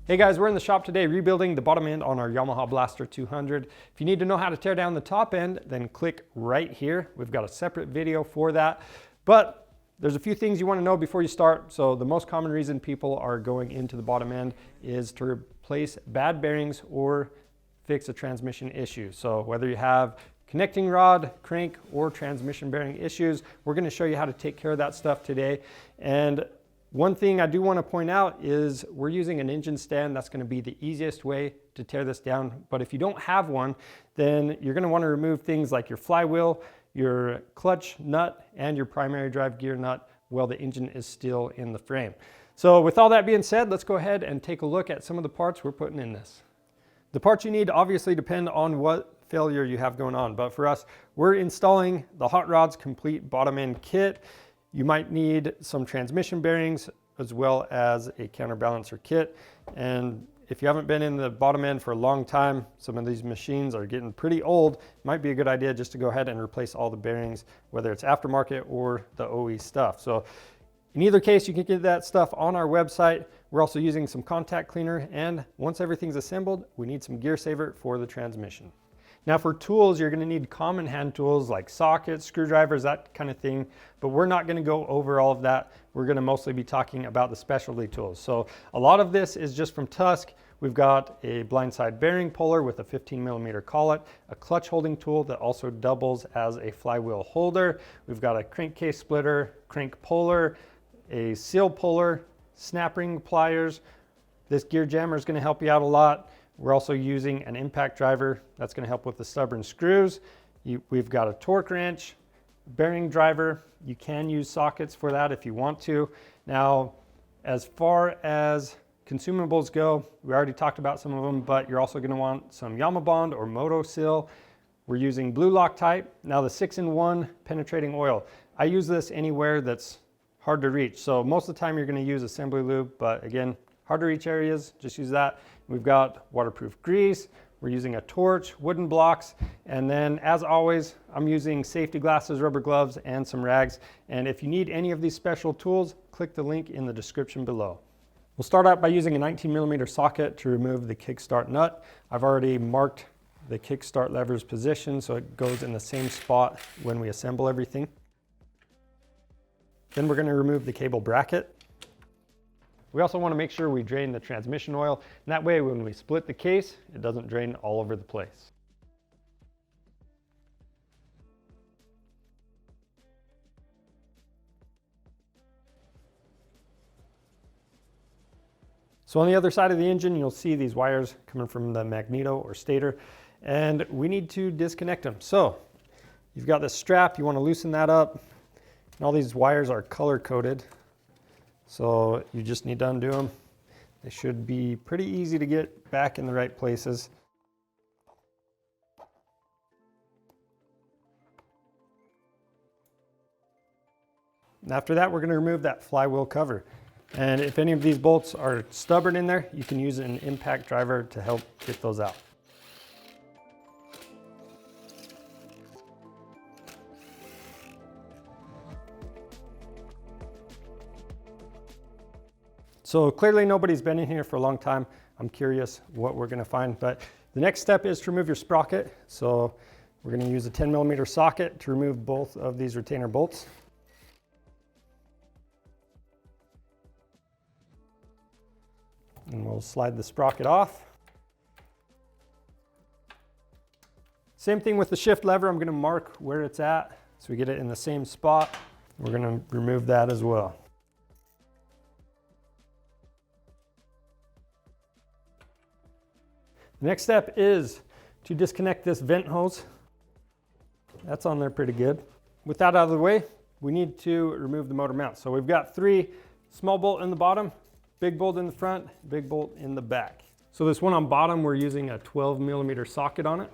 Hey guys, we're in the shop today rebuilding the bottom end on our Yamaha Blaster 200. If you need to know how to tear down the top end, then click right here. We've got a separate video for that. But there's a few things you want to know before you start. So the most common reason people are going into the bottom end is to replace bad bearings or fix a transmission issue. So whether you have connecting rod, crank, or transmission bearing issues, we're going to show you how to take care of that stuff today. And one thing I do want to point out is we're using an engine stand. That's going to be the easiest way to tear this down. But if you don't have one, then you're going to want to remove things like your flywheel, your clutch nut, and your primary drive gear nut while the engine is still in the frame. So with all that being said, let's go ahead and take a look at some of the parts we're putting in this. The parts you need obviously depend on what failure you have going on. But for us, we're installing the Hot Rods Complete Bottom End Kit. You might need some transmission bearings as well as a counterbalancer kit. And if you haven't been in the bottom end for a long time, some of these machines are getting pretty old. It might be a good idea just to go ahead and replace all the bearings, whether it's aftermarket or the OE stuff. So in either case, you can get that stuff on our website. We're also using some contact cleaner, and once everything's assembled, we need some gear saver for the transmission. Now for tools, you're going to need common hand tools like sockets, screwdrivers, that kind of thing, but we're not going to go over all of that. We're going to mostly be talking about the specialty tools. So a lot of this is just from Tusk. We've got a blindside bearing puller with a 15mm collet, a clutch holding tool that also doubles as a flywheel holder. We've got a crankcase splitter, crank puller, a seal puller, snap ring pliers. This gear jammer is going to help you out a lot. We're also using an impact driver that's going to help with the stubborn screws. We've got a torque wrench, bearing driver. You can use sockets for that if you want to. Now, as far as consumables go, we already talked about some of them, but you're also going to want some Yamabond or Moto Seal. We're using blue Loctite. Now the 6-in-1 penetrating oil. I use this anywhere that's hard to reach. So most of the time you're going to use assembly lube, but again, hard to reach areas, just use that. We've got waterproof grease. We're using a torch, wooden blocks, and then as always, I'm using safety glasses, rubber gloves, and some rags. And if you need any of these special tools, click the link in the description below. We'll start out by using a 19mm socket to remove the kickstart nut. I've already marked the kickstart lever's position so it goes in the same spot when we assemble everything. Then we're going to remove the cable bracket. We also want to make sure we drain the transmission oil, and that way when we split the case, it doesn't drain all over the place. So on the other side of the engine, you'll see these wires coming from the magneto or stator, and we need to disconnect them. So you've got this strap, you want to loosen that up, and all these wires are color coded. So you just need to undo them. They should be pretty easy to get back in the right places. And after that, we're going to remove that flywheel cover. And if any of these bolts are stubborn in there, you can use an impact driver to help get those out. So clearly nobody's been in here for a long time. I'm curious what we're going to find, but the next step is to remove your sprocket. So we're going to use a 10mm socket to remove both of these retainer bolts. And we'll slide the sprocket off. Same thing with the shift lever. I'm going to mark where it's at so we get it in the same spot. We're going to remove that as well. The next step is to disconnect this vent hose. That's on there pretty good. With that out of the way, we need to remove the motor mount. So we've got 3 small bolt in the bottom, big bolt in the front, big bolt in the back. So this one on bottom, we're using a 12mm socket on it.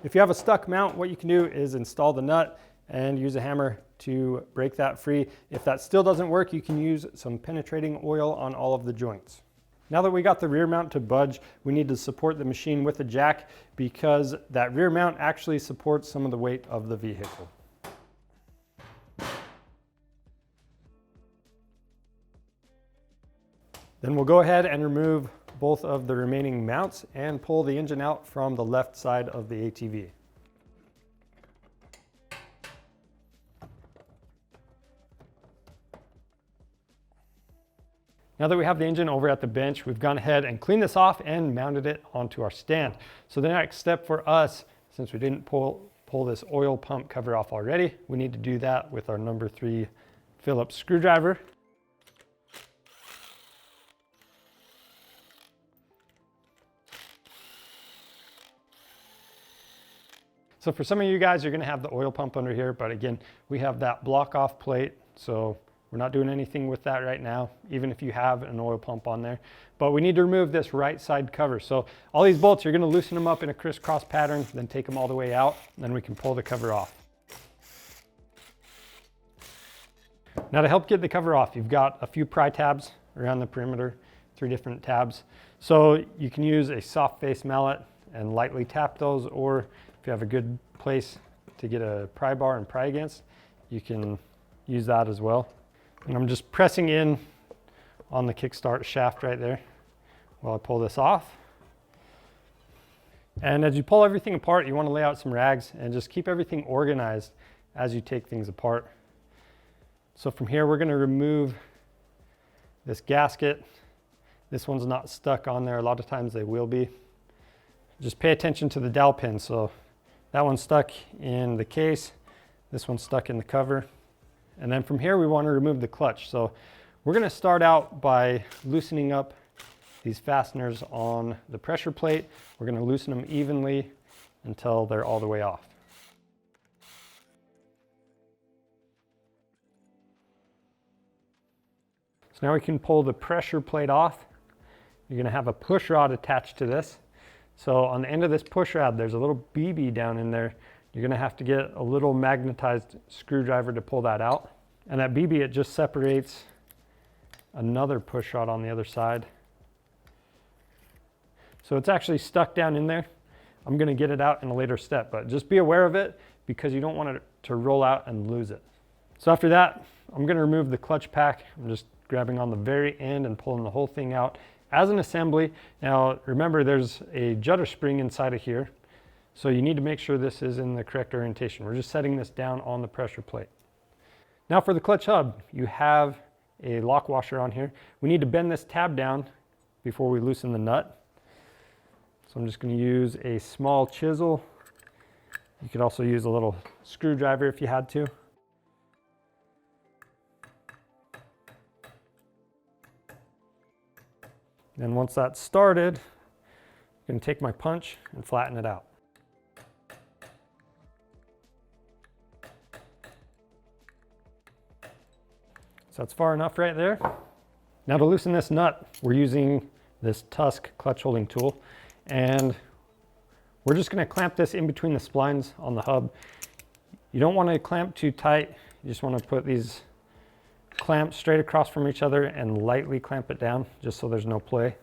If you have a stuck mount, what you can do is install the nut and use a hammer to break that free. If that still doesn't work, you can use some penetrating oil on all of the joints. Now that we got the rear mount to budge, we need to support the machine with a jack because that rear mount actually supports some of the weight of the vehicle. Then we'll go ahead and remove both of the remaining mounts and pull the engine out from the left side of the ATV. Now that we have the engine over at the bench, we've gone ahead and cleaned this off and mounted it onto our stand. So the next step for us, since we didn't pull this oil pump cover off already, we need to do that with our number 3 Phillips screwdriver. So for some of you guys, you're gonna have the oil pump under here, but again, we have that block off plate, so we're not doing anything with that right now, even if you have an oil pump on there. But we need to remove this right side cover. So all these bolts, you're gonna loosen them up in a crisscross pattern, then take them all the way out, and then we can pull the cover off. Now to help get the cover off, you've got a few pry tabs around the perimeter, 3 different tabs. So you can use a soft face mallet and lightly tap those, or if you have a good place to get a pry bar and pry against, you can use that as well. And I'm just pressing in on the kickstart shaft right there while I pull this off. And as you pull everything apart, you want to lay out some rags and just keep everything organized as you take things apart. So from here, we're going to remove this gasket. This one's not stuck on there. A lot of times they will be. Just pay attention to the dowel pin. So that one's stuck in the case. This one's stuck in the cover. And then from here, we want to remove the clutch. So we're going to start out by loosening up these fasteners on the pressure plate. We're going to loosen them evenly until they're all the way off. So now we can pull the pressure plate off. You're going to have a push rod attached to this. So on the end of this push rod, there's a little BB down in there. You're going to have to get a little magnetized screwdriver to pull that out. And that BB, it just separates another push rod on the other side. So it's actually stuck down in there. I'm going to get it out in a later step, but just be aware of it because you don't want it to roll out and lose it. So after that, I'm going to remove the clutch pack. I'm just grabbing on the very end and pulling the whole thing out as an assembly. Now remember, there's a judder spring inside of here. So you need to make sure this is in the correct orientation. We're just setting this down on the pressure plate. Now for the clutch hub, you have a lock washer on here. We need to bend this tab down before we loosen the nut. So I'm just going to use a small chisel. You could also use a little screwdriver if you had to. And once that's started, I'm going to take my punch and flatten it out. So that's far enough right there. Now to loosen this nut, we're using this Tusk clutch holding tool, and we're just going to clamp this in between the splines on the hub. You don't want to clamp too tight. You just want to put these clamps straight across from each other and lightly clamp it down just so there's no play.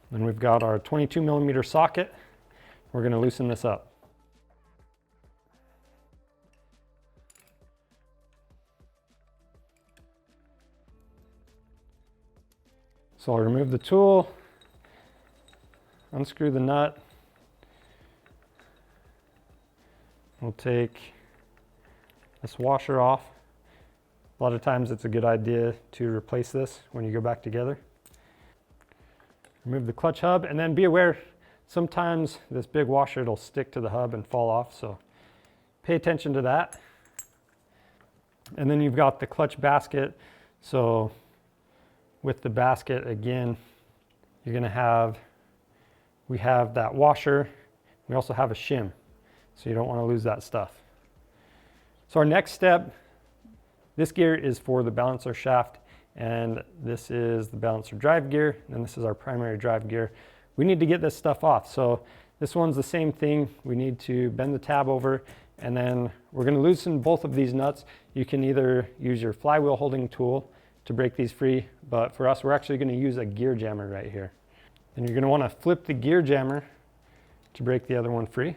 Then we've got our 22mm socket. We're going to loosen this up. So I'll remove the tool, unscrew the nut. We'll take this washer off. A lot of times it's a good idea to replace this when you go back together. Remove the clutch hub, and then be aware, sometimes this big washer, it'll stick to the hub and fall off, so pay attention to that. And then you've got the clutch basket. So with the basket, again, you're going to have, we have that washer. We also have a shim, so you don't want to lose that stuff. So our next step, this gear is for the balancer shaft, and this is the balancer drive gear, and this is our primary drive gear. We need to get this stuff off. So this one's the same thing. We need to bend the tab over And then we're going to loosen both of these nuts. You can either use your flywheel holding tool to break these free, but for us, we're actually going to use a gear jammer right here. And you're going to want to flip the gear jammer to break the other one free.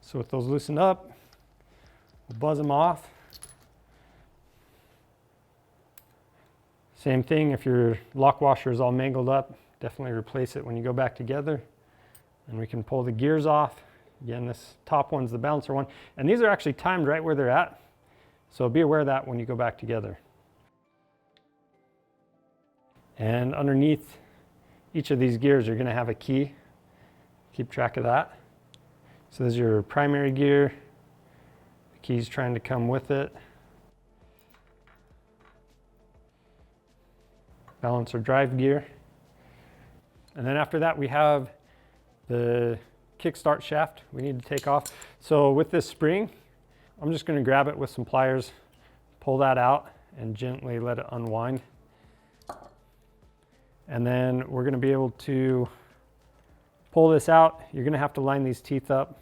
So with those loosened up, we'll buzz them off. Same thing, if your lock washer is all mangled up, definitely replace it when you go back together. And we can pull the gears off. Again, this top one's the balancer one. And these are actually timed right where they're at. So be aware of that when you go back together. And underneath each of these gears, you're going to have a key. Keep track of that. So this is your primary gear. The key's trying to come with it. Balancer drive gear. And then after that, we have the kickstart shaft we need to take off. So with this spring, I'm just going to grab it with some pliers, pull that out, and gently let it unwind. And then we're going to be able to pull this out. You're going to have to line these teeth up,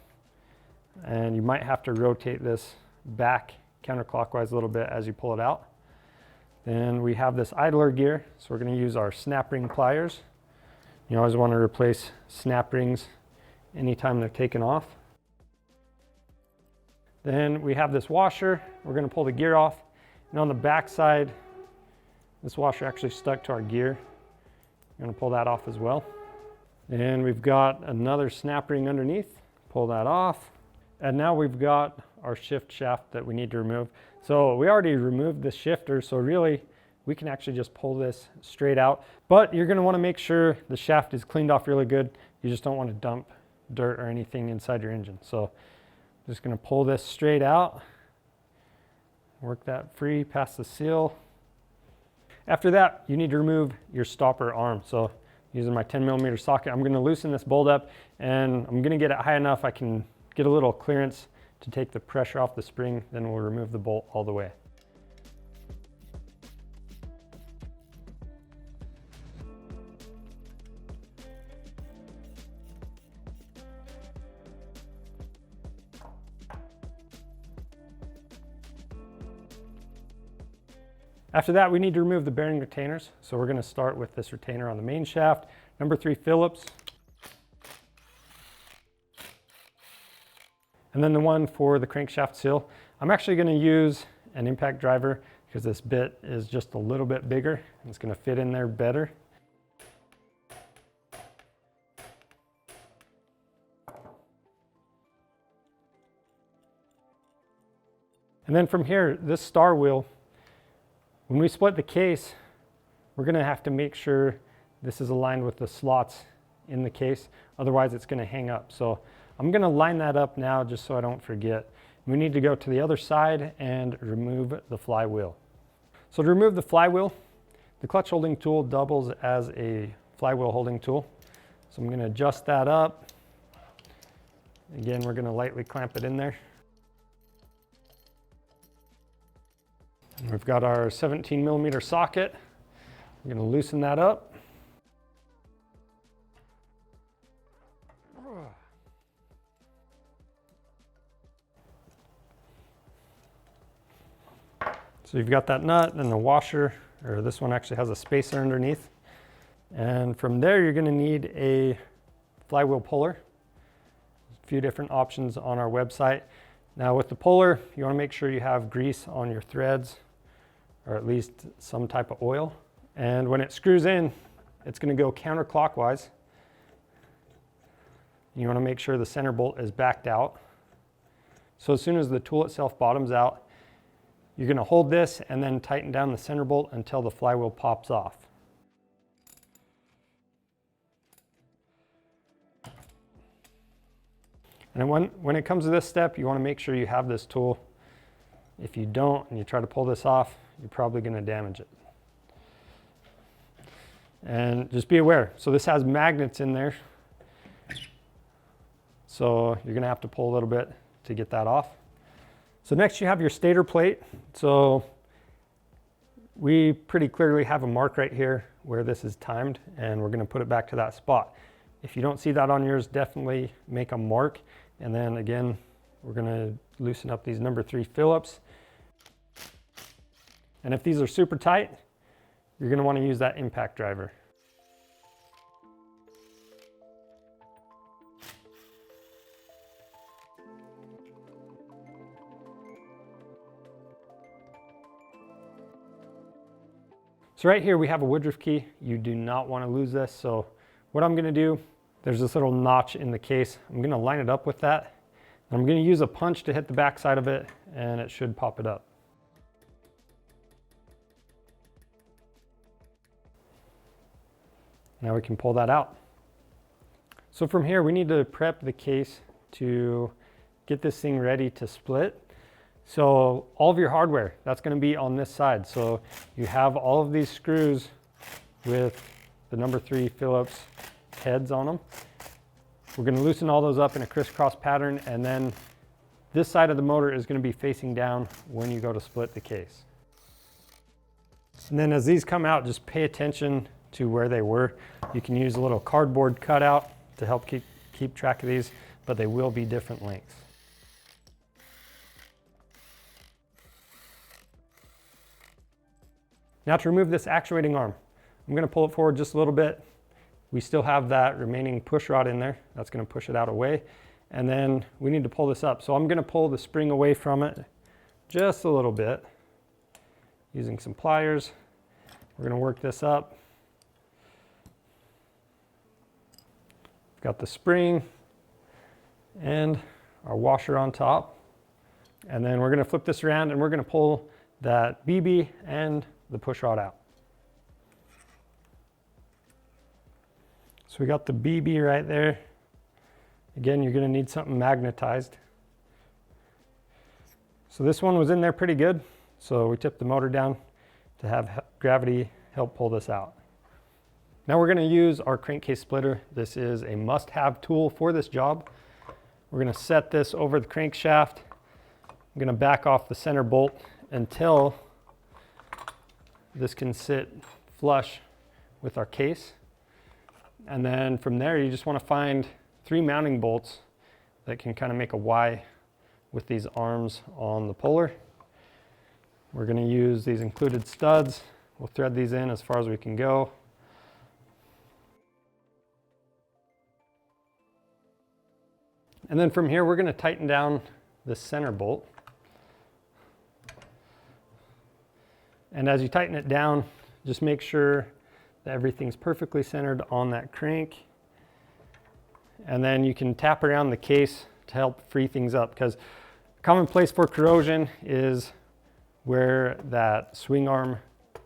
and you might have to rotate this back counterclockwise a little bit as you pull it out. Then we have this idler gear, so we're going to use our snap ring pliers. You always want to replace snap rings anytime they're taken off. Then we have this washer. We're going to pull the gear off. And on the back side, this washer actually stuck to our gear. We're going to pull that off as well. And we've got another snap ring underneath. Pull that off. And now we've got our shift shaft that we need to remove. So we already removed the shifter, so really we can actually just pull this straight out. But you're going to want to make sure the shaft is cleaned off really good. You just don't want to dump dirt or anything inside your engine. So I'm just going to pull this straight out. Work that free past the seal. After that, you need to remove your stopper arm. So using my 10mm socket, I'm going to loosen this bolt up, and I'm going to get it high enough I can get a little clearance to take the pressure off the spring. Then we'll remove the bolt all the way. After that, we need to remove the bearing retainers. So we're going to start with this retainer on the main shaft, number 3 Phillips. And then the one for the crankshaft seal. I'm actually going to use an impact driver because this bit is just a little bit bigger and it's going to fit in there better. And then from here, this star wheel, when we split the case, we're going to have to make sure this is aligned with the slots in the case. Otherwise, it's going to hang up. So I'm going to line that up now just so I don't forget. We need to go to the other side and remove the flywheel. So to remove the flywheel, the clutch holding tool doubles as a flywheel holding tool. So I'm going to adjust that up. Again, we're going to lightly clamp it in there. And we've got our 17mm socket. We're going to loosen that up. So you've got that nut and the washer, or this one actually has a spacer underneath. And from there, you're going to need a flywheel puller. A few different options on our website. Now with the puller, you want to make sure you have grease on your threads, or at least some type of oil. And when it screws in, it's going to go counterclockwise. You want to make sure the center bolt is backed out. So as soon as the tool itself bottoms out, you're going to hold this and then tighten down the center bolt until the flywheel pops off. And when it comes to this step, you want to make sure you have this tool. If you don't and you try to pull this off, you're probably going to damage it. And just be aware. So this has magnets in there. So you're going to have to pull a little bit to get that off. So next you have your stator plate. So we pretty clearly have a mark right here where this is timed, and we're going to put it back to that spot. If you don't see that on yours, definitely make a mark. And then again, we're gonna loosen up these number 3 Phillips. And if these are super tight, you're gonna wanna use that impact driver. So right here we have a Woodruff key. You do not want to lose this. So what I'm going to do, there's this little notch in the case. I'm going to line it up with that. I'm going to use a punch to hit the back side of it, and it should pop it up. Now we can pull that out. So from here we need to prep the case to get this thing ready to split. So all of your hardware, that's going to be on this side. So you have all of these screws with the number 3 Phillips heads on them. We're going to loosen all those up in a crisscross pattern, and then this side of the motor is going to be facing down when you go to split the case. And then as these come out, just pay attention to where they were. You can use a little cardboard cutout to help keep track of these, but they will be different lengths. Now to remove this actuating arm, I'm going to pull it forward just a little bit. We still have that remaining push rod in there. That's going to push it out away. And then we need to pull this up. So I'm going to pull the spring away from it just a little bit using some pliers. We're going to work this up. Got the spring and our washer on top. And then we're going to flip this around and we're going to pull that BB and the push rod out. So we got the BB right there. Again, you're going to need something magnetized. So this one was in there pretty good. So we tipped the motor down to have gravity help pull this out. Now we're going to use our crankcase splitter. This is a must-have tool for this job. We're going to set this over the crankshaft. I'm going to back off the center bolt until this can sit flush with our case. And then from there, you just want to find 3 mounting bolts that can kind of make a Y with these arms on the puller. We're going to use these included studs. We'll thread these in as far as we can go. And then from here, we're going to tighten down the center bolt. And as you tighten it down, just make sure that everything's perfectly centered on that crank. And then you can tap around the case to help free things up, because a common place for corrosion is where that swing arm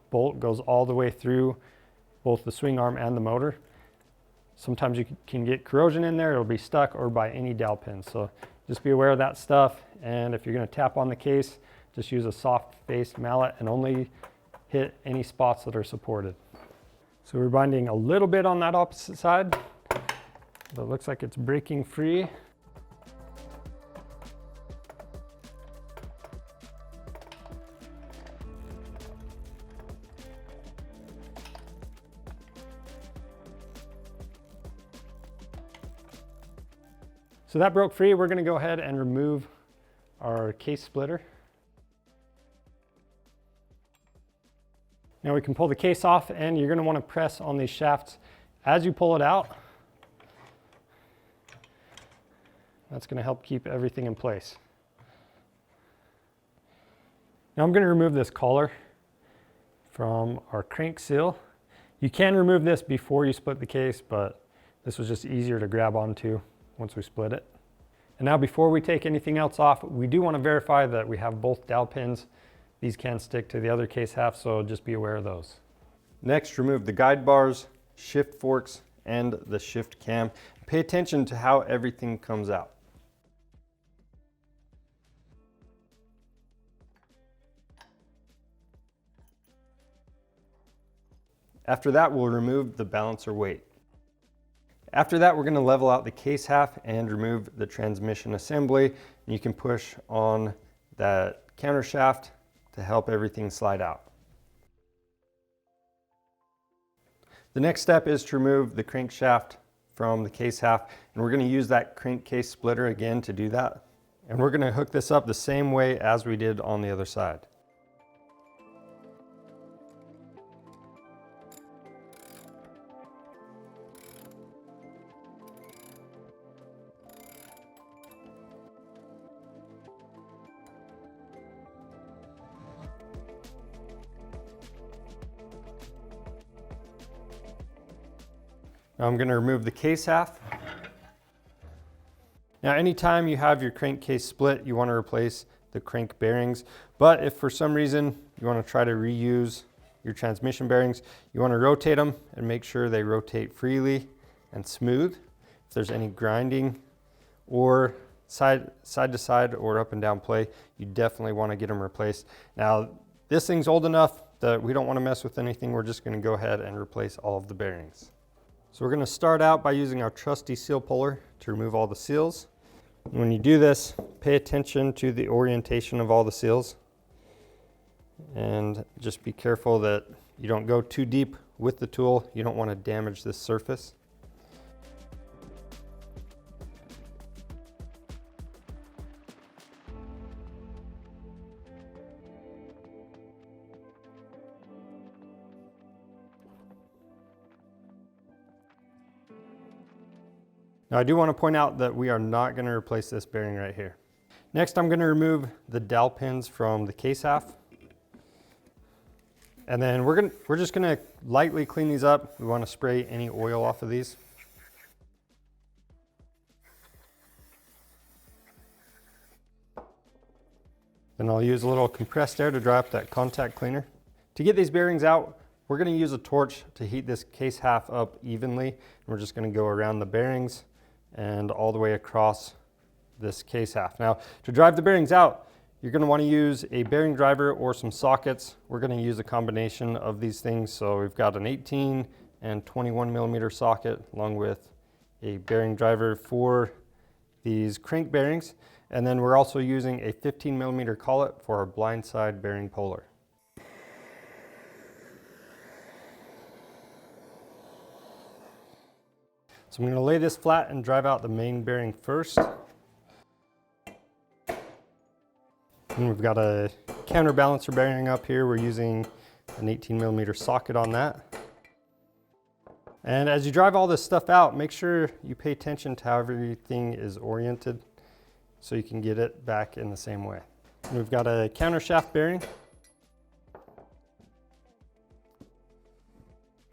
bolt goes all the way through both the swing arm and the motor. Sometimes you can get corrosion in there, it'll be stuck, or by any dowel pins. So just be aware of that stuff. And if you're going to tap on the case, just use a soft faced mallet and only hit any spots that are supported. So we're binding a little bit on that opposite side, but it looks like it's breaking free. So that broke free. We're going to go ahead and remove our case splitter. Now we can pull the case off, and you're going to want to press on these shafts as you pull it out. That's going to help keep everything in place. Now I'm going to remove this collar from our crank seal. You can remove this before you split the case, but this was just easier to grab onto once we split it. And now before we take anything else off, we do want to verify that we have both dowel pins. These can stick to the other case half, so just be aware of those. Next, remove the guide bars, shift forks, and the shift cam. Pay attention to how everything comes out. After that, we'll remove the balancer weight. After that, we're going to level out the case half and remove the transmission assembly. You can push on that counter shaft to help everything slide out. The next step is to remove the crankshaft from the case half, and we're going to use that crankcase splitter again to do that. And we're going to hook this up the same way as we did on the other side. Now I'm going to remove the case half. Now anytime you have your crankcase split, you want to replace the crank bearings. But if for some reason you want to try to reuse your transmission bearings, you want to rotate them and make sure they rotate freely and smooth. If there's any grinding or side to side or up and down play, you definitely want to get them replaced. Now this thing's old enough that we don't want to mess with anything. We're just going to go ahead and replace all of the bearings. So we're going to start out by using our trusty seal puller to remove all the seals. When you do this, pay attention to the orientation of all the seals, and just be careful that you don't go too deep with the tool. You don't want to damage this surface. Now I do want to point out that we are not going to replace this bearing right here. Next, I'm going to remove the dowel pins from the case half. And then we're just going to lightly clean these up. We want to spray any oil off of these. Then I'll use a little compressed air to dry up that contact cleaner. To get these bearings out, we're going to use a torch to heat this case half up evenly. And we're just going to go around the bearings and all the way across this case half. Now, to drive the bearings out, you're going to want to use a bearing driver or some sockets. We're going to use a combination of these things. So we've got an 18 and 21 millimeter socket along with a bearing driver for these crank bearings. And then we're also using a 15 millimeter collet for our blind side bearing puller. So I'm going to lay this flat and drive out the main bearing first. And we've got a counterbalancer bearing up here. We're using an 18 millimeter socket on that. And as you drive all this stuff out, make sure you pay attention to how everything is oriented so you can get it back in the same way. And we've got a counter shaft bearing.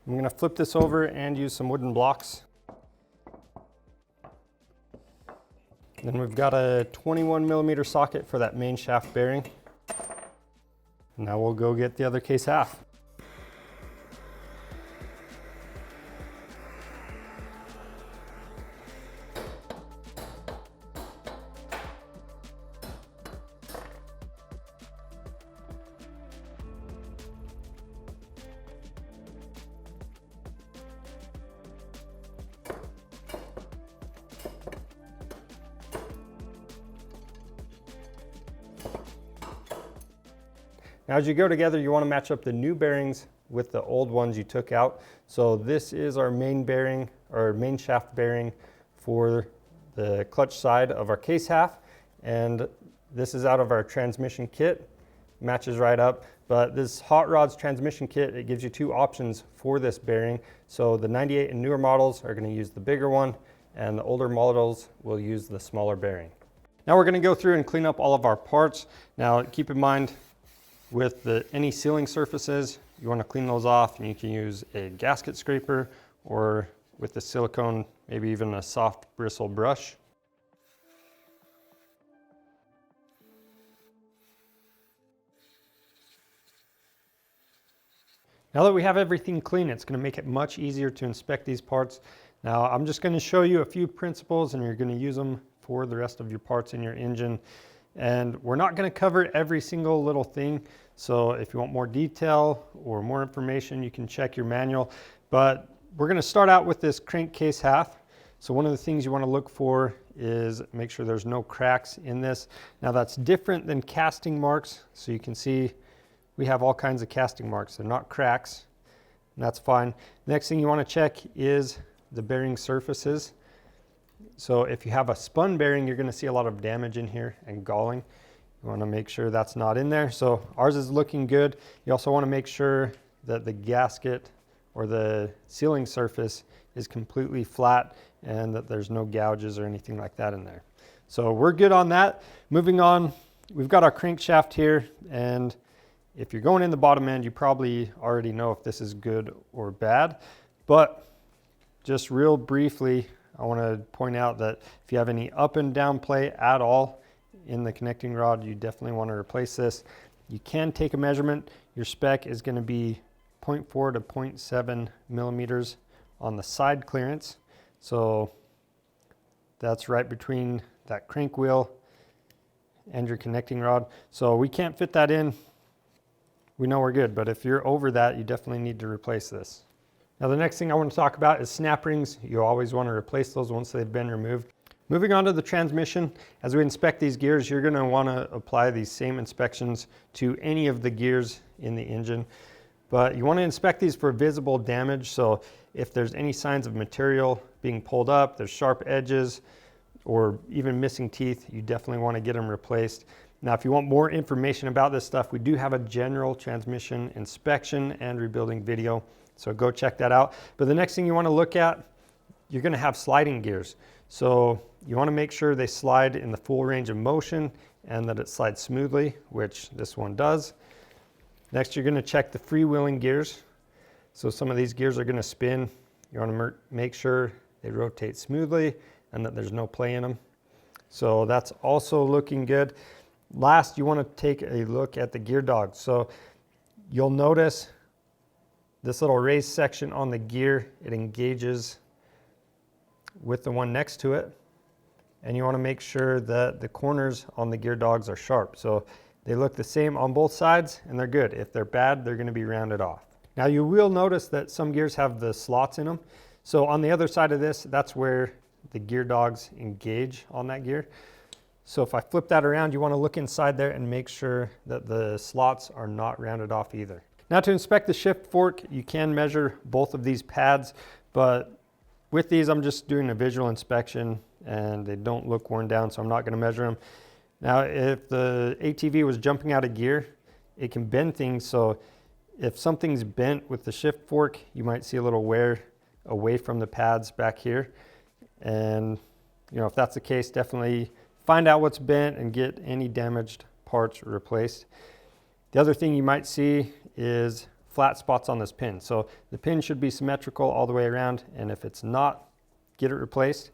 I'm going to flip this over and use some wooden blocks. Then we've got a 21 millimeter socket for that main shaft bearing. Now we'll go get the other case half. Now as you go together, you want to match up the new bearings with the old ones you took out. So this is our main bearing, or main shaft bearing for the clutch side of our case half. And this is out of our transmission kit, matches right up. But this Hot Rods transmission kit, it gives you two options for this bearing. So the 98 and newer models are going to use the bigger one, and the older models will use the smaller bearing. Now we're going to go through and clean up all of our parts. Now keep in mind, with any sealing surfaces, you want to clean those off, and you can use a gasket scraper, or with the silicone, maybe even a soft bristle brush. Now that we have everything clean, it's going to make it much easier to inspect these parts. Now I'm just going to show you a few principles, and you're going to use them for the rest of your parts in your engine. And we're not going to cover every single little thing. So if you want more detail or more information, you can check your manual. But we're going to start out with this crankcase half. So one of the things you want to look for is make sure there's no cracks in this. Now that's different than casting marks. So you can see we have all kinds of casting marks. They're not cracks, and that's fine. Next thing you want to check is the bearing surfaces. So if you have a spun bearing, you're going to see a lot of damage in here and galling. You want to make sure that's not in there. So ours is looking good. You also want to make sure that the gasket or the sealing surface is completely flat and that there's no gouges or anything like that in there. So we're good on that. Moving on, we've got our crankshaft here, and if you're going in the bottom end, you probably already know if this is good or bad. But just real briefly, I want to point out that if you have any up and down play at all in the connecting rod, you definitely want to replace this. You can take a measurement. Your spec is going to be 0.4 to 0.7 millimeters on the side clearance. So that's right between that crank wheel and your connecting rod. So we can't fit that in. We know we're good, but if you're over that, you definitely need to replace this. Now the next thing I want to talk about is snap rings. You always want to replace those once they've been removed. Moving on to the transmission, as we inspect these gears, you're going to want to apply these same inspections to any of the gears in the engine. But you want to inspect these for visible damage. So if there's any signs of material being pulled up, there's sharp edges, or even missing teeth, you definitely want to get them replaced. Now, if you want more information about this stuff, we do have a general transmission inspection and rebuilding video. So go check that out. But the next thing you want to look at, you're going to have sliding gears. So you want to make sure they slide in the full range of motion and that it slides smoothly, which this one does. Next, you're going to check the freewheeling gears. So some of these gears are going to spin. You want to make sure they rotate smoothly and that there's no play in them. So that's also looking good. Last, you want to take a look at the gear dogs. So you'll notice this little raised section on the gear, it engages with the one next to it. And you want to make sure that the corners on the gear dogs are sharp. So they look the same on both sides and they're good. If they're bad, they're going to be rounded off. Now you will notice that some gears have the slots in them. So on the other side of this, that's where the gear dogs engage on that gear. So if I flip that around, you want to look inside there and make sure that the slots are not rounded off either. Now to inspect the shift fork, you can measure both of these pads, but with these I'm just doing a visual inspection and they don't look worn down, so I'm not going to measure them. Now if the ATV was jumping out of gear, it can bend things, so if something's bent with the shift fork, you might see a little wear away from the pads back here. And if that's the case, definitely find out what's bent and get any damaged parts replaced. The other thing you might see is flat spots on this pin. So the pin should be symmetrical all the way around, and if it's not, get it replaced.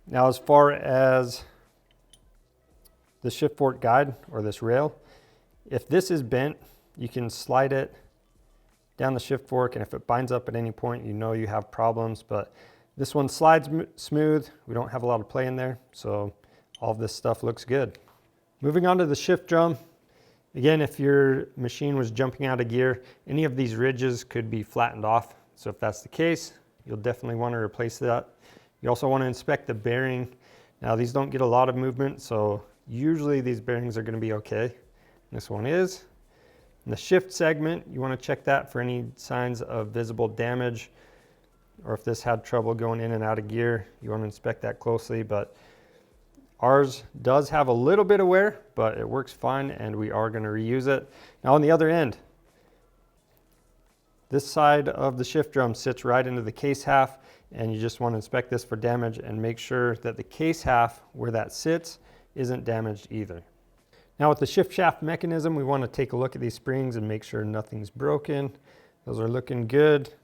Now as far as the shift fork guide or this rail, if this is bent, you can slide it down the shift fork, and if it binds up at any point, you have problems. But this one slides smooth. We don't have a lot of play in there, so all of this stuff looks good. Moving on to the shift drum. Again, if your machine was jumping out of gear, any of these ridges could be flattened off. So if that's the case, you'll definitely want to replace that. You also want to inspect the bearing. Now these don't get a lot of movement, so usually these bearings are going to be okay. This one is. In the shift segment, you want to check that for any signs of visible damage, or if this had trouble going in and out of gear, you want to inspect that closely. But ours does have a little bit of wear, but it works fine and we are going to reuse it. Now on the other end, this side of the shift drum sits right into the case half, and you just want to inspect this for damage and make sure that the case half where that sits isn't damaged either. Now with the shift shaft mechanism, we want to take a look at these springs and make sure nothing's broken. Those are looking good.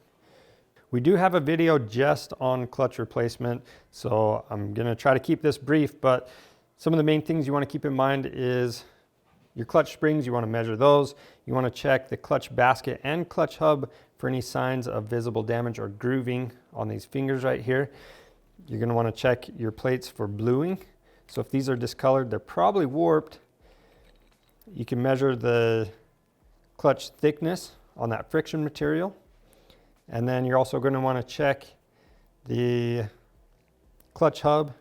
We do have a video just on clutch replacement, so I'm going to try to keep this brief, but some of the main things you want to keep in mind is your clutch springs. You want to measure those. You want to check the clutch basket and clutch hub for any signs of visible damage or grooving on these fingers right here. You're going to want to check your plates for bluing. So if these are discolored, they're probably warped. You can measure the clutch thickness on that friction material. And then you're also going to want to check the clutch hub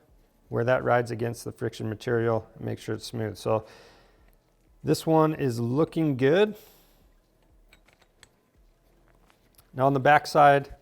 where that rides against the friction material and make sure it's smooth. So this one is looking good. Now on the back side,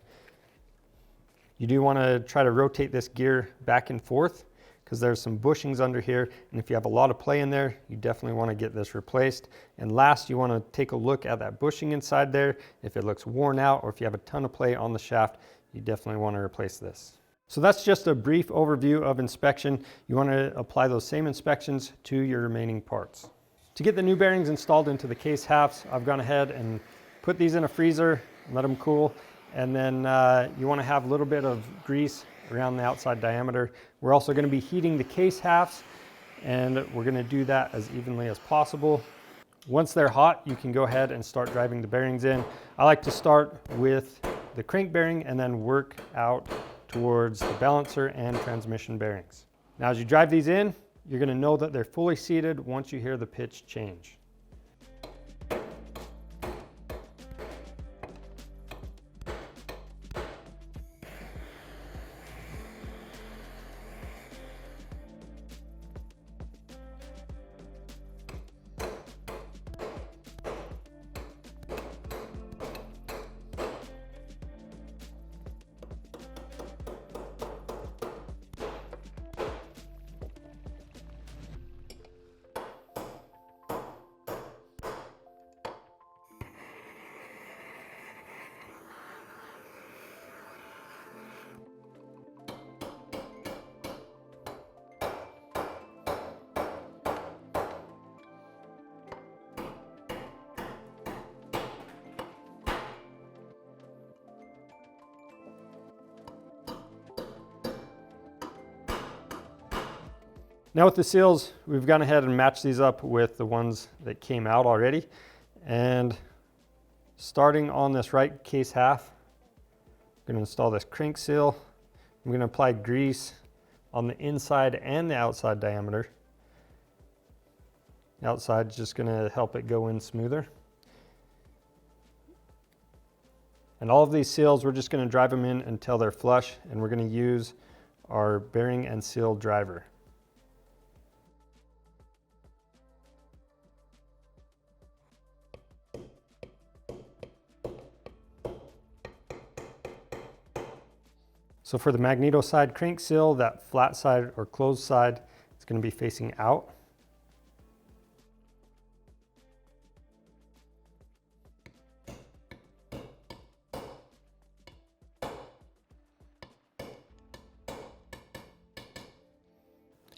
You do want to try to rotate this gear back and forth because there's some bushings under here, and if you have a lot of play in there, you definitely want to get this replaced. And last, you want to take a look at that bushing inside there. If it looks worn out or if you have a ton of play on the shaft, you definitely want to replace this. So that's just a brief overview of inspection. You want to apply those same inspections to your remaining parts. To get the new bearings installed into the case halves, I've gone ahead and put these in a freezer, let them cool, and then you want to have a little bit of grease around the outside diameter. We're also going to be heating the case halves, and we're going to do that as evenly as possible. Once they're hot, you can go ahead and start driving the bearings in. I like to start with the crank bearing and then work out towards the balancer and transmission bearings. Now as you drive these in, you're going to know that they're fully seated once you hear the pitch change. Now with the seals, we've gone ahead and matched these up with the ones that came out already. And starting on this right case half, I'm going to install this crank seal. I'm going to apply grease on the inside and the outside diameter. The outside is just going to help it go in smoother. And all of these seals, we're just going to drive them in until they're flush, and we're going to use our bearing and seal driver. So for the magneto side crank seal, that flat side or closed side is going to be facing out.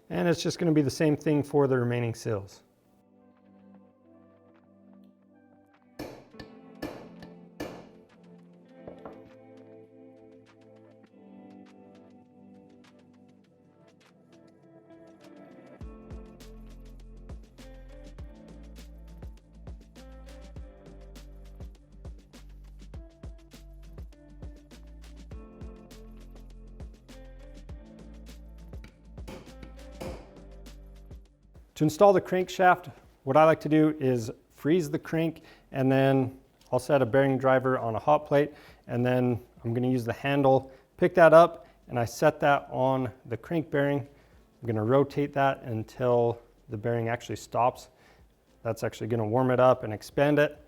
And it's just going to be the same thing for the remaining seals. To install the crankshaft, what I like to do is freeze the crank, and then I'll set a bearing driver on a hot plate, and then I'm going to use the handle, pick that up, and I set that on the crank bearing. I'm going to rotate that until the bearing actually stops. That's actually going to warm it up and expand it,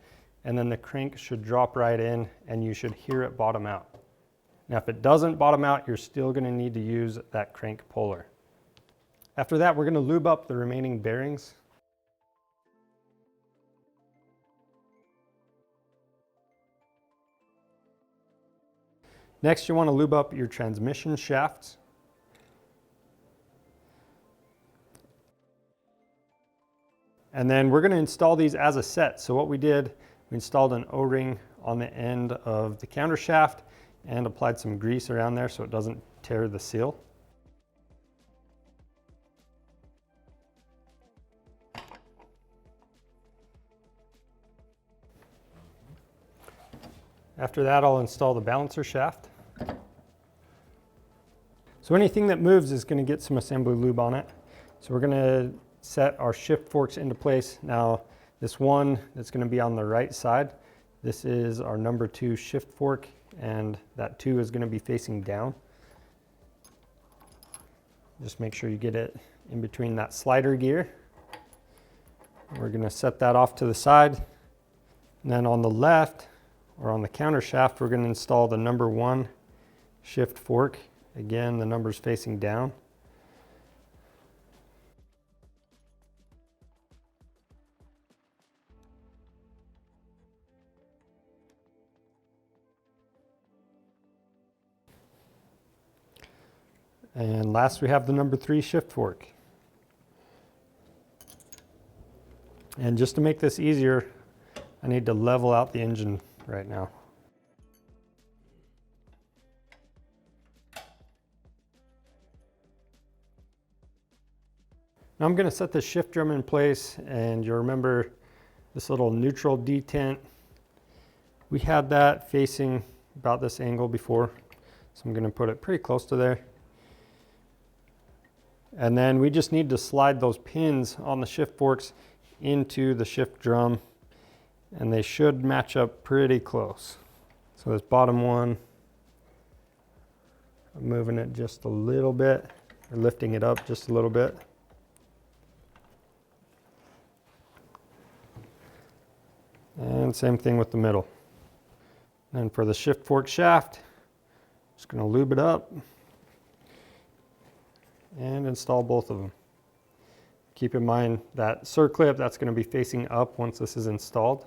and then the crank should drop right in and you should hear it bottom out. Now if it doesn't bottom out, you're still going to need to use that crank puller. After that, we're going to lube up the remaining bearings. Next, you want to lube up your transmission shafts. And then we're going to install these as a set. So what we did, we installed an O-ring on the end of the counter shaft and applied some grease around there so it doesn't tear the seal. After that, I'll install the balancer shaft. So anything that moves is going to get some assembly lube on it. So we're going to set our shift forks into place. Now, this one that's going to be on the right side, this is our number 2 shift fork, and that 2 is going to be facing down. Just make sure you get it in between that slider gear. We're going to set that off to the side. And then on the left, or on the counter shaft, we're going to install the number 1 shift fork. Again, the number's facing down. And last we have the number 3 shift fork. And just to make this easier, I need to level out the engine right now. Now I'm going to set the shift drum in place, and you'll remember this little neutral detent. We had that facing about this angle before, so I'm going to put it pretty close to there. And then we just need to slide those pins on the shift forks into the shift drum, and they should match up pretty close. So this bottom one, I'm moving it just a little bit, or lifting it up just a little bit. And same thing with the middle. And for the shift fork shaft, just going to lube it up and install both of them. Keep in mind that circlip, that's going to be facing up once this is installed.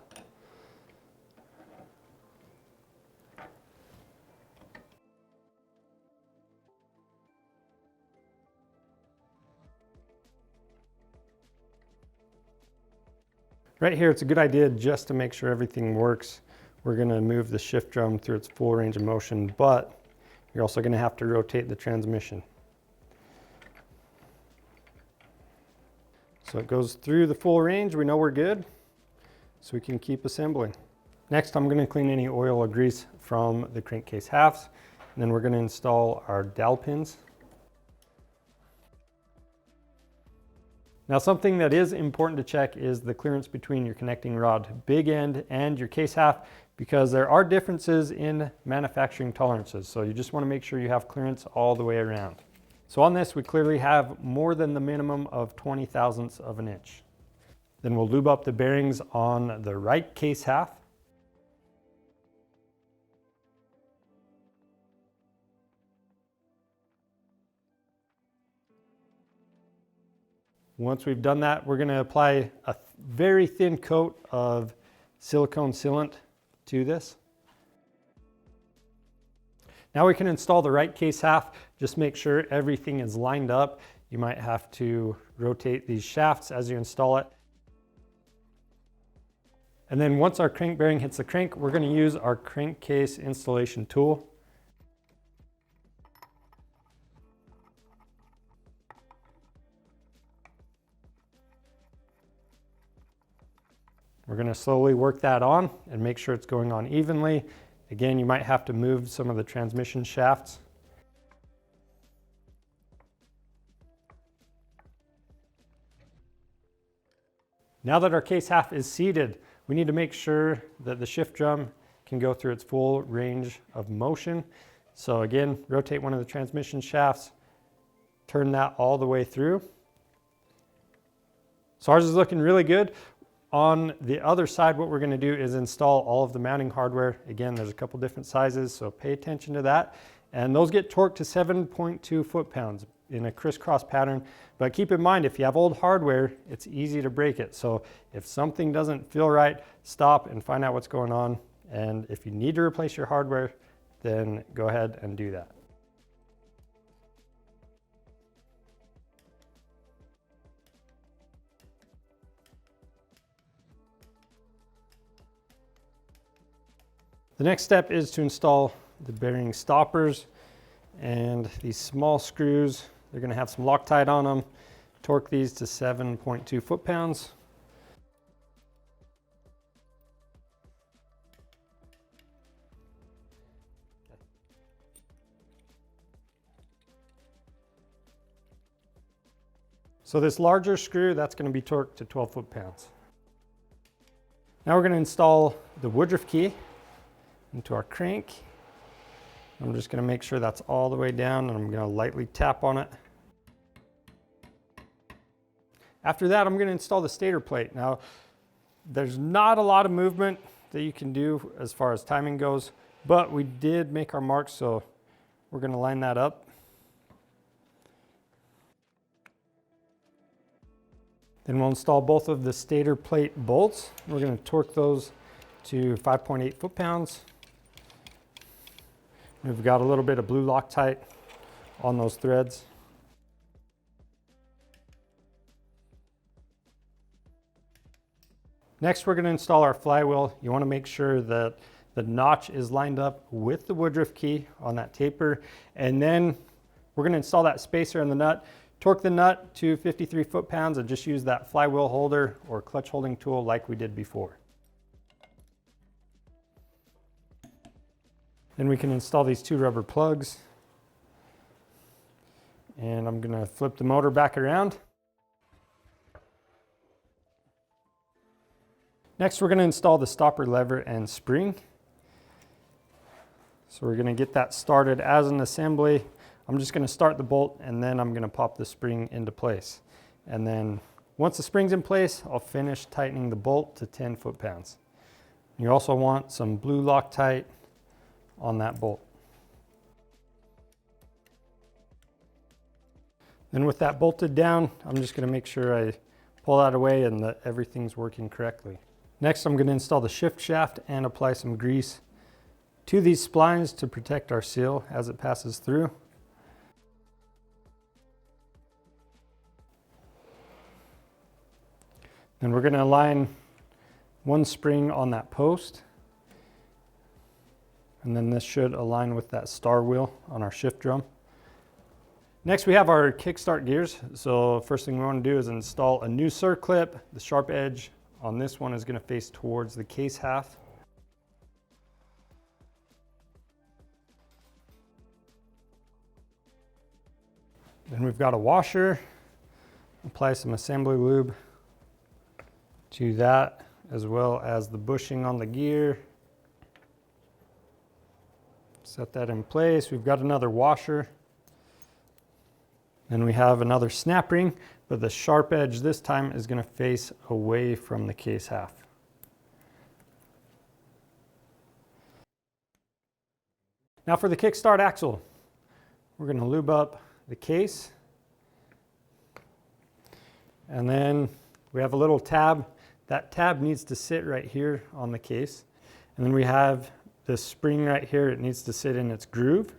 Right here, it's a good idea just to make sure everything works. We're going to move the shift drum through its full range of motion, but you're also going to have to rotate the transmission. So it goes through the full range. We know we're good, so we can keep assembling. Next, I'm going to clean any oil or grease from the crankcase halves, and then we're going to install our dowel pins. Now, something that is important to check is the clearance between your connecting rod big end and your case half, because there are differences in manufacturing tolerances. So you just want to make sure you have clearance all the way around. So on this, we clearly have more than the minimum of 20 thousandths of an inch. Then we'll lube up the bearings on the right case half. Once we've done that, we're going to apply a very thin coat of silicone sealant to this. Now we can install the right case half. Just make sure everything is lined up. You might have to rotate these shafts as you install it. And then once our crank bearing hits the crank, we're going to use our crankcase installation tool. We're going to slowly work that on and make sure it's going on evenly. Again, you might have to move some of the transmission shafts. Now that our case half is seated, we need to make sure that the shift drum can go through its full range of motion. So again, rotate one of the transmission shafts, turn that all the way through. So ours is looking really good. On the other side, what we're going to do is install all of the mounting hardware. Again, there's a couple different sizes, so pay attention to that. And those get torqued to 7.2 foot-pounds in a crisscross pattern. But keep in mind, if you have old hardware, it's easy to break it. So if something doesn't feel right, stop and find out what's going on. And if you need to replace your hardware, then go ahead and do that. The next step is to install the bearing stoppers, and these small screws, they're going to have some Loctite on them. Torque these to 7.2 foot-pounds. So this larger screw, that's going to be torqued to 12 foot-pounds. Now we're going to install the Woodruff key into our crank. I'm just going to make sure that's all the way down, and I'm going to lightly tap on it. After that, I'm going to install the stator plate. Now, there's not a lot of movement that you can do as far as timing goes, but we did make our marks, so We're going to line that up. Then we'll install both of the stator plate bolts. We're going to torque those to 5.8 foot-pounds. We've got a little bit of blue Loctite on those threads. Next, we're going to install our flywheel. You want to make sure that the notch is lined up with the Woodruff key on that taper. And then we're going to install that spacer in the nut. Torque the nut to 53 foot-pounds and just use that flywheel holder or clutch holding tool like we did before. Then we can install these 2 rubber plugs. And I'm going to flip the motor back around. Next, we're going to install the stopper lever and spring. So we're going to get that started as an assembly. I'm just going to start the bolt and then I'm going to pop the spring into place. And then once the spring's in place, I'll finish tightening the bolt to 10 foot-pounds. You also want some blue Loctite on that bolt. Then with that bolted down, I'm just going to make sure I pull that away and that everything's working correctly. Next, I'm going to install the shift shaft and apply some grease to these splines to protect our seal as it passes through. Then we're going to align one spring on that post. And then this should align with that star wheel on our shift drum. Next, we have our kickstart gears. So first thing we want to do is install a new circlip. The sharp edge on this one is going to face towards the case half. Then we've got a washer. Apply some assembly lube to that, as well as the bushing on the gear. Set that in place. We've got another washer. Then we have another snap ring, but the sharp edge this time is going to face away from the case half. Now for the kickstart axle, we're going to lube up the case. And then we have a little tab. That tab needs to sit right here on the case. And then we have this spring right here. It needs to sit in its groove.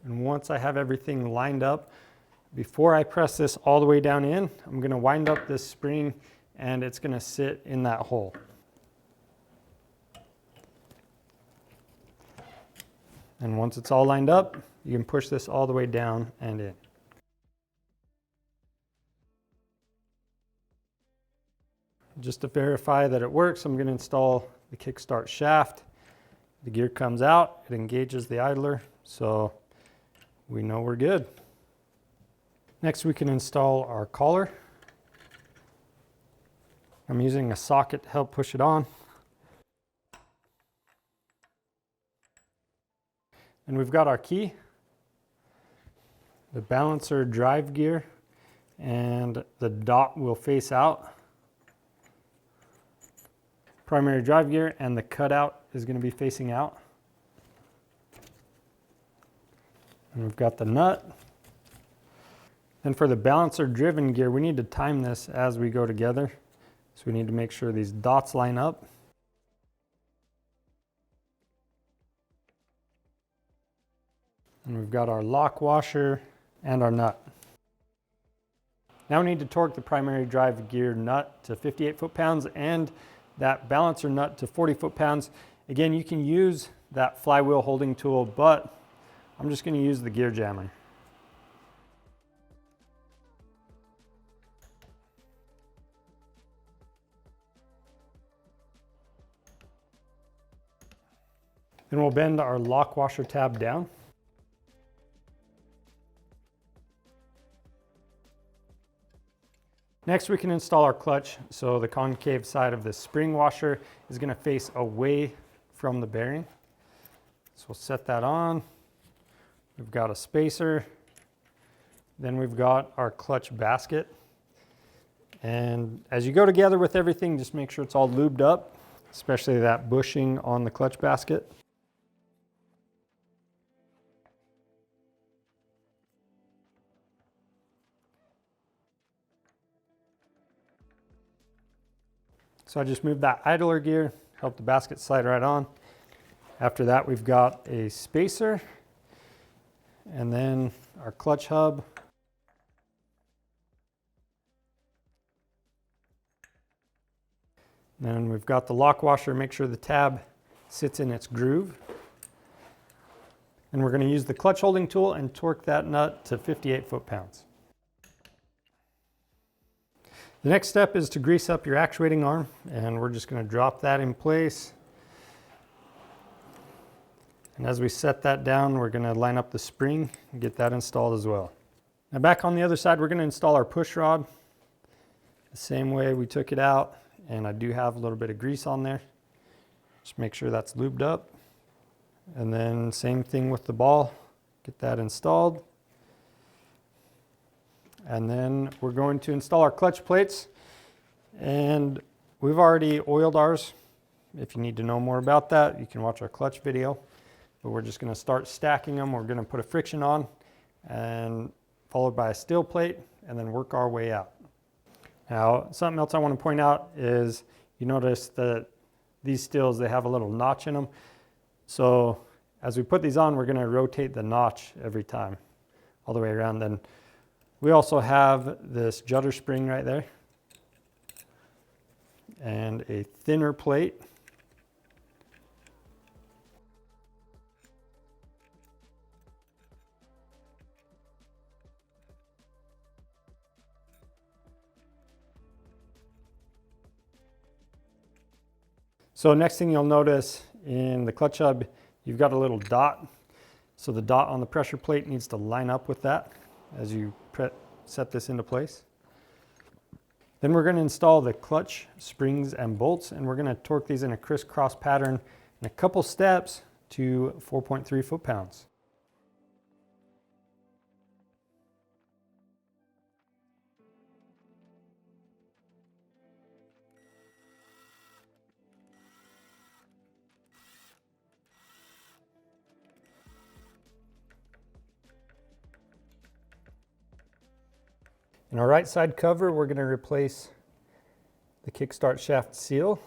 And once I have everything lined up, before I press this all the way down in, I'm going to wind up this spring and it's going to sit in that hole. And once it's all lined up, you can push this all the way down and in. Just to verify that it works, I'm going to install the kickstart shaft. The gear comes out, it engages the idler, so we know we're good. Next, we can install our collar. I'm using a socket to help push it on. And we've got our key, the balancer drive gear, and the dot will face out. Primary drive gear and the cutout is going to be facing out. And we've got the nut. Then for the balancer driven gear, we need to time this as we go together. So we need to make sure these dots line up. And we've got our lock washer and our nut. Now we need to torque the primary drive gear nut to 58 foot-pounds and that balancer nut to 40 foot-pounds. Again, you can use that flywheel holding tool, but I'm just going to use the gear jammer. Then we'll bend our lock washer tab down. Next, we can install our clutch. So the concave side of the spring washer is going to face away from the bearing. So we'll set that on. We've got a spacer. Then we've got our clutch basket. And as you go together with everything, just make sure it's all lubed up. especially that bushing on the clutch basket. So I just moved that idler gear, helped the basket slide right on. After that, we've got a spacer and then our clutch hub. And then we've got the lock washer, make sure the tab sits in its groove. And we're going to use the clutch holding tool and torque that nut to 58 foot-pounds. The next step is to grease up your actuating arm, and we're just going to drop that in place. And as we set that down, we're going to line up the spring and get that installed as well. Now back on the other side, we're going to install our push rod the same way we took it out, and I do have a little bit of grease on there. Just make sure that's lubed up. And then same thing with the ball, get that installed. And then we're going to install our clutch plates, and we've already oiled ours. If you need to know more about that, you can watch our clutch video. But we're just going to start stacking them. We're going to put a friction on, and followed by a steel plate, and then work our way out. Now, something else I want to point out is you notice that these steels, they have a little notch in them. So as we put these on, we're going to rotate the notch every time all the way around. Then we also have this judder spring right there and a thinner plate. So next thing you'll notice in the clutch hub, you've got a little dot. So the dot on the pressure plate needs to line up with that as you set this into place. Then we're going to install the clutch springs and bolts, and we're going to torque these in a crisscross pattern in a couple steps to 4.3 foot-pounds. In our right side cover, we're going to replace the kickstart shaft seal.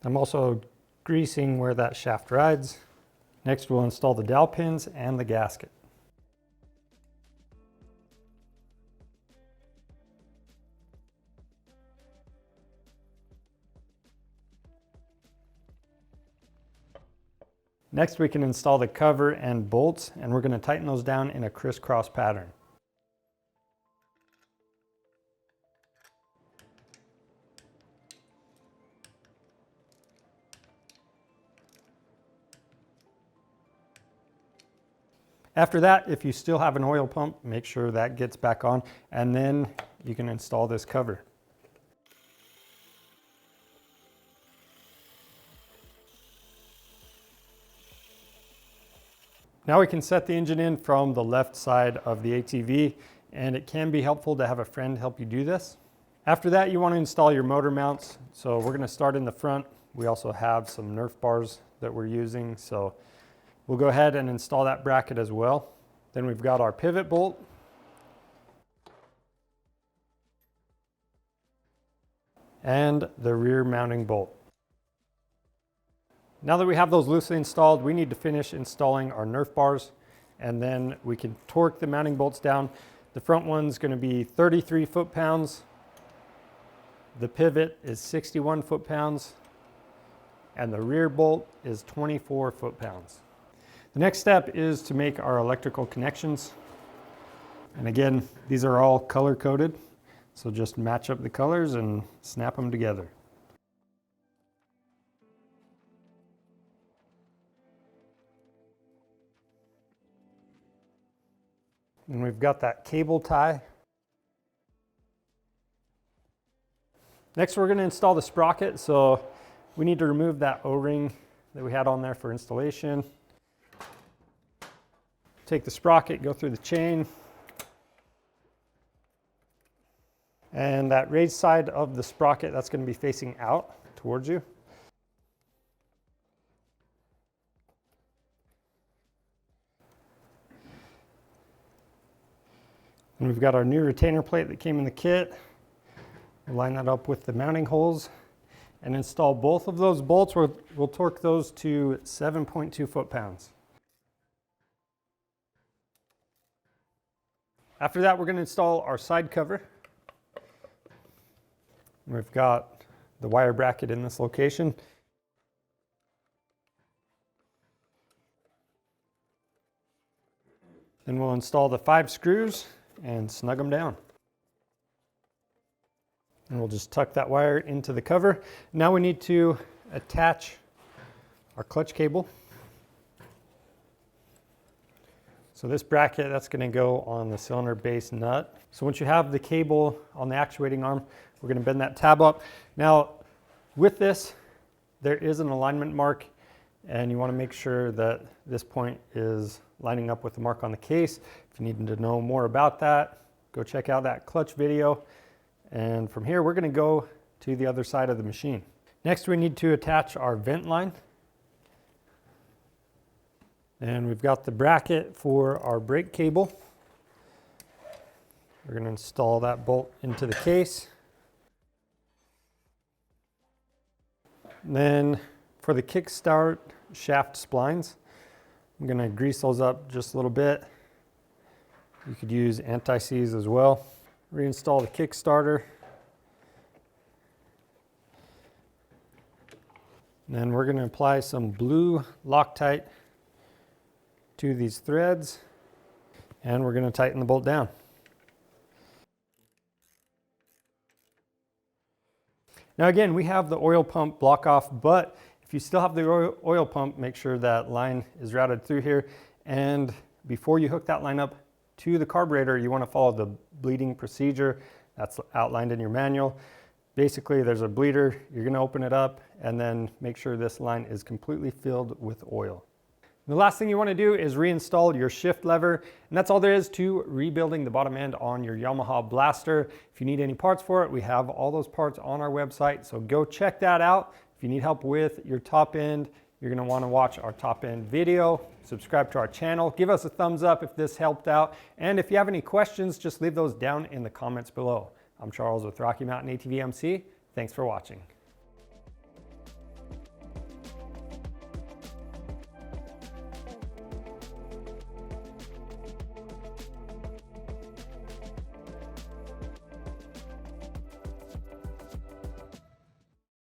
I'm also greasing where that shaft rides. Next, we'll install the dowel pins and the gasket. Next, we can install the cover and bolts, and we're going to tighten those down in a crisscross pattern. After that, if you still have an oil pump, make sure that gets back on, and then you can install this cover. Now we can set the engine in from the left side of the ATV, and it can be helpful to have a friend help you do this. After that, you want to install your motor mounts. So we're going to start in the front. We also have some Nerf bars that we're using, so we'll go ahead and install that bracket as well. Then we've got our pivot bolt. And the rear mounting bolt. Now that we have those loosely installed, we need to finish installing our Nerf bars, and then we can torque the mounting bolts down. The front one's going to be 33 foot-pounds. The pivot is 61 foot-pounds, and the rear bolt is 24 foot-pounds. The next step is to make our electrical connections. And again, these are all color-coded, so just match up the colors and snap them together. And we've got that cable tie. Next, we're going to install the sprocket. So we need to remove that O-ring that we had on there for installation. take the sprocket, go through the chain, and that raised side of the sprocket, that's going to be facing out towards you. And we've got our new retainer plate that came in the kit. We'll line that up with the mounting holes and install both of those bolts. We'll torque those to 7.2 foot-pounds. After that, we're going to install our side cover. We've got the wire bracket in this location. Then we'll install the 5 screws and snug them down. And we'll just tuck that wire into the cover. Now we need to attach our clutch cable. So this bracket, that's going to go on the cylinder base nut. So once you have the cable on the actuating arm, we're going to bend that tab up. Now with this, there is an alignment mark, and you want to make sure that this point is lining up with the mark on the case. If you need to know more about that, go check out that clutch video. And from here, we're going to go to the other side of the machine. Next, we need to attach our vent line. And we've got the bracket for our brake cable. We're going to install that bolt into the case. And then for the kickstart shaft splines, I'm going to grease those up just a little bit. You could use anti-seize as well. Reinstall the Kickstarter. And then we're going to apply some blue Loctite to these threads, and we're going to tighten the bolt down. Now again, we have the oil pump block off, but if you still have the oil pump, make sure that line is routed through here. And before you hook that line up to the carburetor, you want to follow the bleeding procedure that's outlined in your manual. Basically, there's a bleeder, you're going to open it up and then make sure this line is completely filled with oil. The last thing you want to do is reinstall your shift lever, and that's all there is to rebuilding the bottom end on your Yamaha Blaster. If you need any parts for it, we have all those parts on our website, so go check that out. If you need help with your top end, you're going to want to watch our top end video, subscribe to our channel, give us a thumbs up if this helped out, and if you have any questions, just leave those down in the comments below. I'm Charles with Rocky Mountain ATV MC. Thanks for watching.